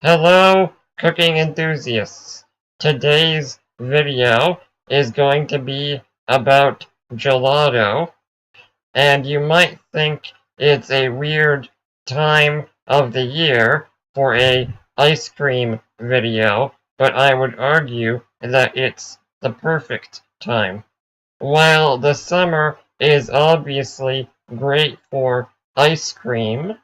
Hello, cooking enthusiasts. Today's video is going to be about gelato, and you might think it's a weird time of the year for a ice cream video, but I would argue that it's the perfect time. While the summer is obviously great for ice cream,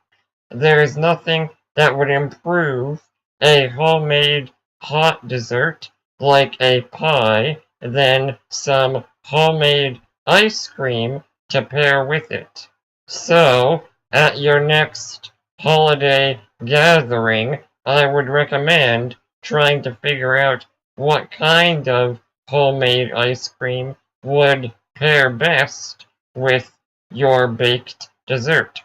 there is nothing that would improve a homemade hot dessert like a pie than some homemade ice cream to pair with it. So, at your next holiday gathering, I would recommend trying to figure out what kind of homemade ice cream would pair best with your baked dessert.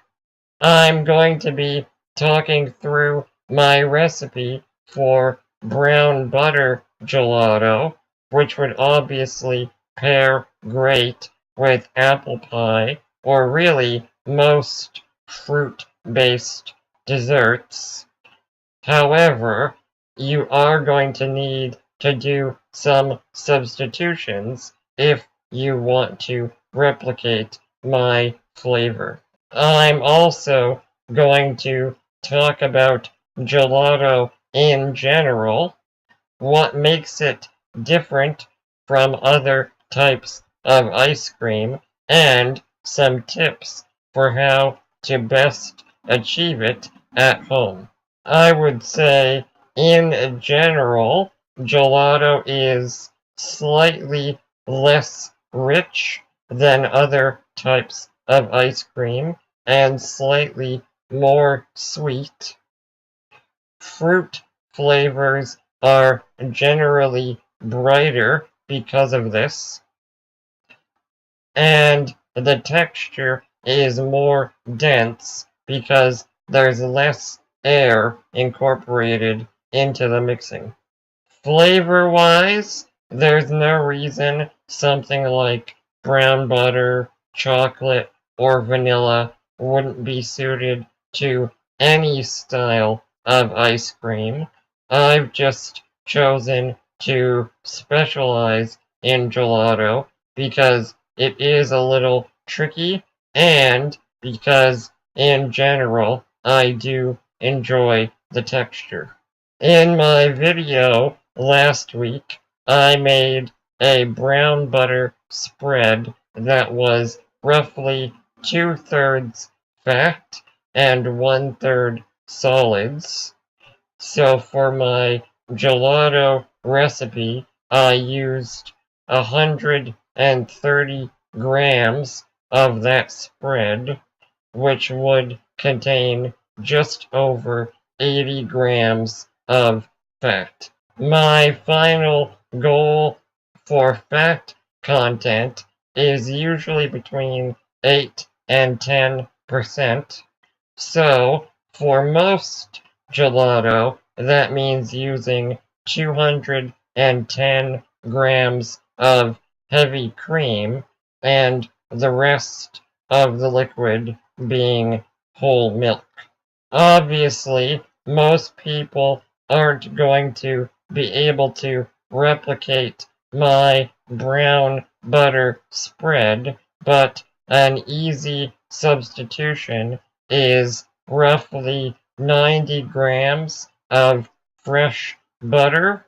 I'm going to be talking through my recipe for brown butter gelato, which would obviously pair great with apple pie or really most fruit-based desserts. However, you are going to need to do some substitutions if you want to replicate my flavor. I'm also going to talk about gelato in general, what makes it different from other types of ice cream, and some tips for how to best achieve it at home. I would say, in general, gelato is slightly less rich than other types of ice cream and slightly more sweet. Fruit flavors are generally brighter because of this, and the texture is more dense because there's less air incorporated into the mixing. Flavor-wise, there's no reason something like brown butter, chocolate, or vanilla wouldn't be suited to any style of ice cream. I've just chosen to specialize in gelato because it is a little tricky and because in general I do enjoy the texture. In my video last week, I made a brown butter spread that was roughly 2/3 fat and 1/3 solids. So for my gelato recipe, I used 130 grams of that spread, which would contain just over 80 grams of fat. My final goal for fat content is usually between 8 and 10%. So for most gelato, that means using 210 grams of heavy cream and the rest of the liquid being whole milk. Obviously, most people aren't going to be able to replicate my brown butter spread, but an easy substitution is roughly 90 grams of fresh butter,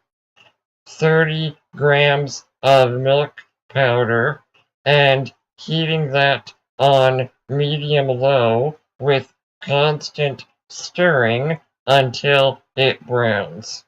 30 grams of milk powder, and heating that on medium-low with constant stirring until it browns.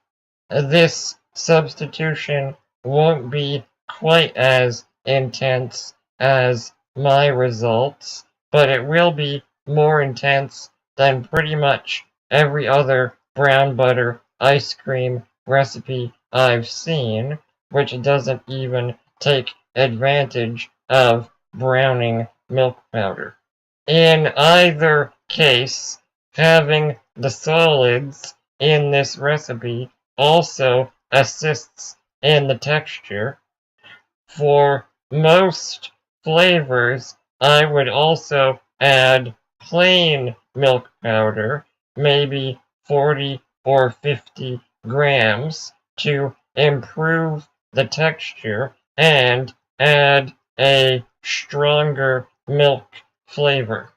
This substitution won't be quite as intense as my results, but it will be more intense than pretty much every other brown butter ice cream recipe I've seen, which doesn't even take advantage of browning milk powder. In either case, having the solids in this recipe also assists in the texture. For most flavors, I would also add plain milk powder, maybe 40 or 50 grams to improve the texture and add a stronger milk flavor.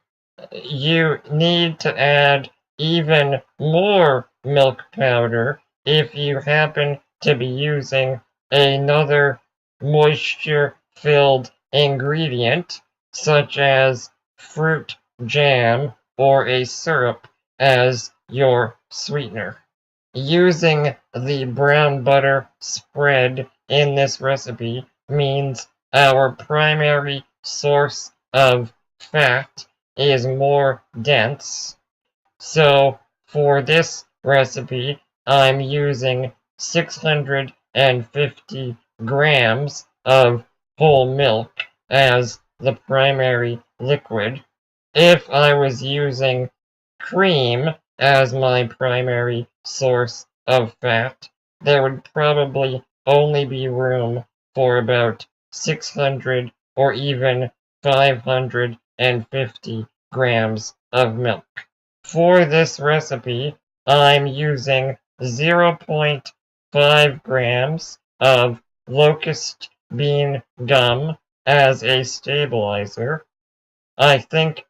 You need to add even more milk powder if you happen to be using another moisture-filled ingredient, such as fruit jam or a syrup as your sweetener. Using the brown butter spread in this recipe means our primary source of fat is more dense. So for this recipe, I'm using 650 grams of whole milk as the primary liquid. If I was using cream as my primary source of fat, there would probably only be room for about 600 or even 550 grams of milk. For this recipe, I'm using 0.5 grams of Locust Bean Gum as a stabilizer. I think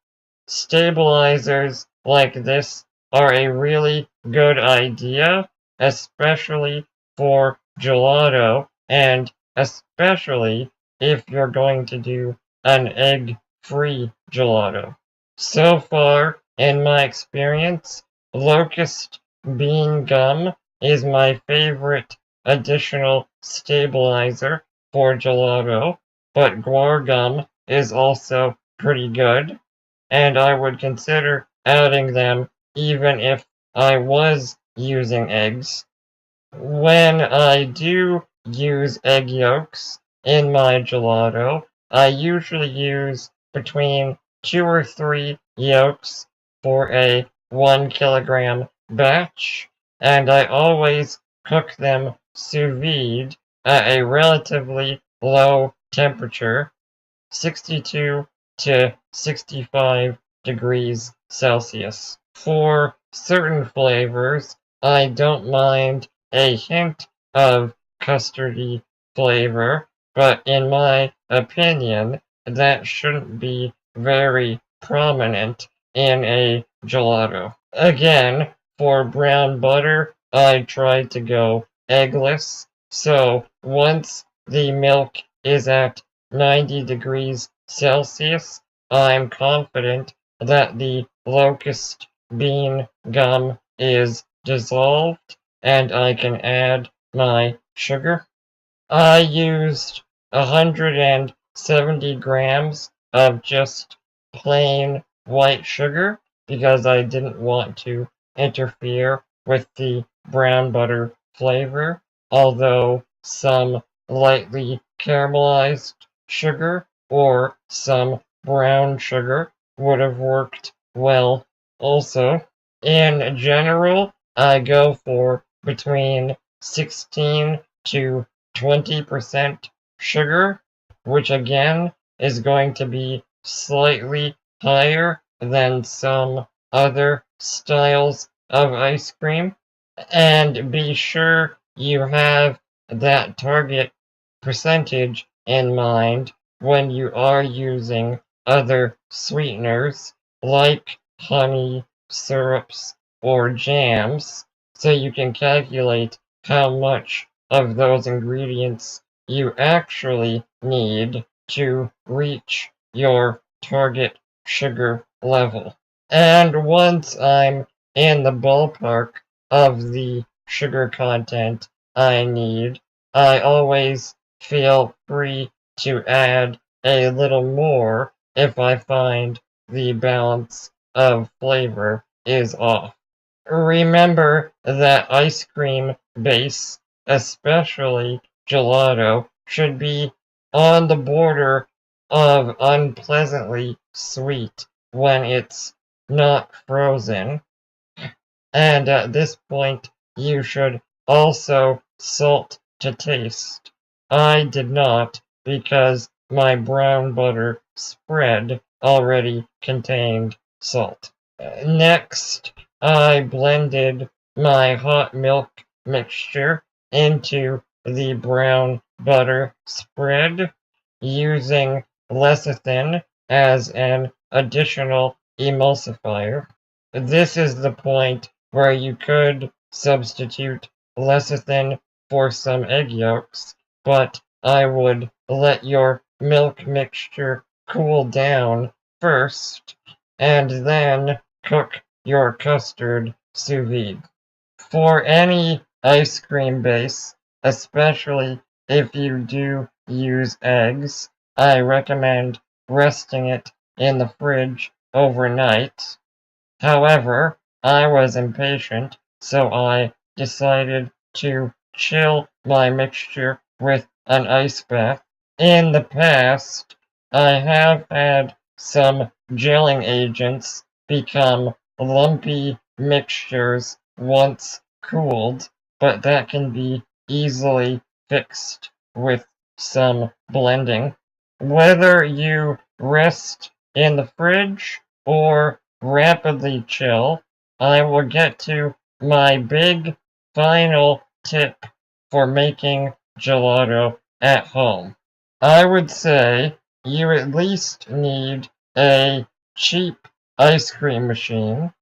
stabilizers like this are a really good idea, especially for gelato, and especially if you're going to do an egg-free gelato. So far, in my experience, Locust Bean Gum is my favorite additional stabilizer for gelato, but guar gum is also pretty good, and I would consider adding them even if I was using eggs. When I do use egg yolks in my gelato, I usually use between 2 or 3 yolks for a 1 kilogram batch, and I always cook them sous vide at a relatively low temperature, 62 to 65 degrees Celsius. For certain flavors, I don't mind a hint of custardy flavor, but in my opinion, that shouldn't be very prominent in a gelato. Again, for brown butter, I tried to go eggless, so once the milk is at 90 degrees Celsius, I'm confident that the locust bean gum is dissolved and I can add my sugar. I used 170 grams of just plain white sugar because I didn't want to interfere with the brown butter flavor, although some lightly caramelized sugar or some brown sugar would have worked well also. In general, I go for between 16 to 20% sugar, which again is going to be slightly higher than some other styles of ice cream. And be sure you have that target percentage in mind when you are using other sweeteners like honey, syrups, or jams, so you can calculate how much of those ingredients you actually need to reach your target sugar level. And once I'm in the ballpark of the sugar content I need, I always feel free to add a little more if I find the balance of flavor is off. Remember that ice cream base, especially gelato, should be on the border of unpleasantly sweet when it's not frozen. And at this point, you should also salt to taste. I did not because my brown butter spread already contained salt. Next, I blended my hot milk mixture into the brown butter spread using lecithin as an additional emulsifier. This is the point where you could substitute lecithin for some egg yolks, but I would let your milk mixture cool down first and then cook your custard sous vide. For any ice cream base, especially if you do use eggs, I recommend resting it in the fridge overnight. However, I was impatient, so I decided to chill my mixture with an ice bath. In the past, I have had some gelling agents become lumpy mixtures once cooled, but that can be easily fixed with some blending. Whether you rest in the fridge or rapidly chill, I will get to my big final tip for making gelato at home. I would say you at least need a cheap ice cream machine,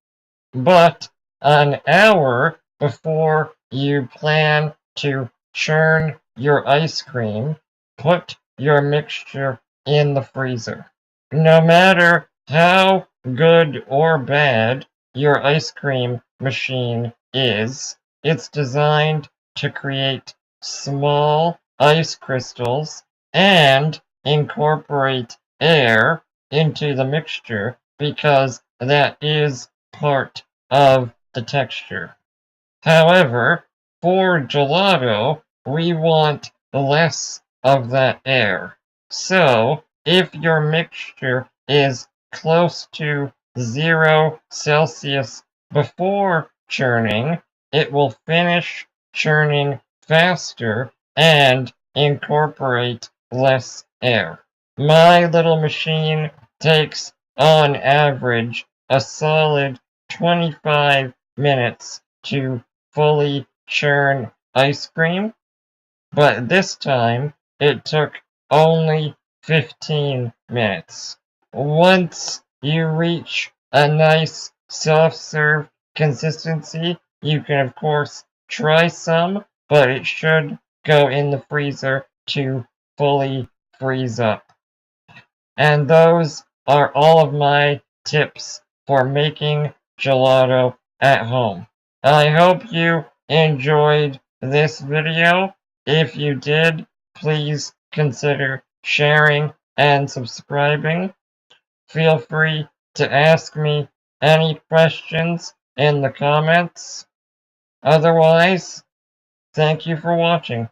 but an hour before you plan to churn your ice cream, put your mixture in the freezer. No matter how good or bad your ice cream machine is, it's designed to create small ice crystals and incorporate air into the mixture because that is part of the texture. However, for gelato, we want less of that air. So, if your mixture is close to 0 Celsius before churning, it will finish churning faster and incorporate less air. My little machine takes, on average, a solid 25 minutes to fully churn ice cream, but this time it took only 15 minutes. Once you reach a nice soft serve consistency, you can of course try some, but it should go in the freezer to fully freeze up. And those are all of my tips for making gelato at home. I hope you enjoyed this video. If you did, please consider sharing and subscribing. Feel free to ask me any questions in the comments. Otherwise, thank you for watching.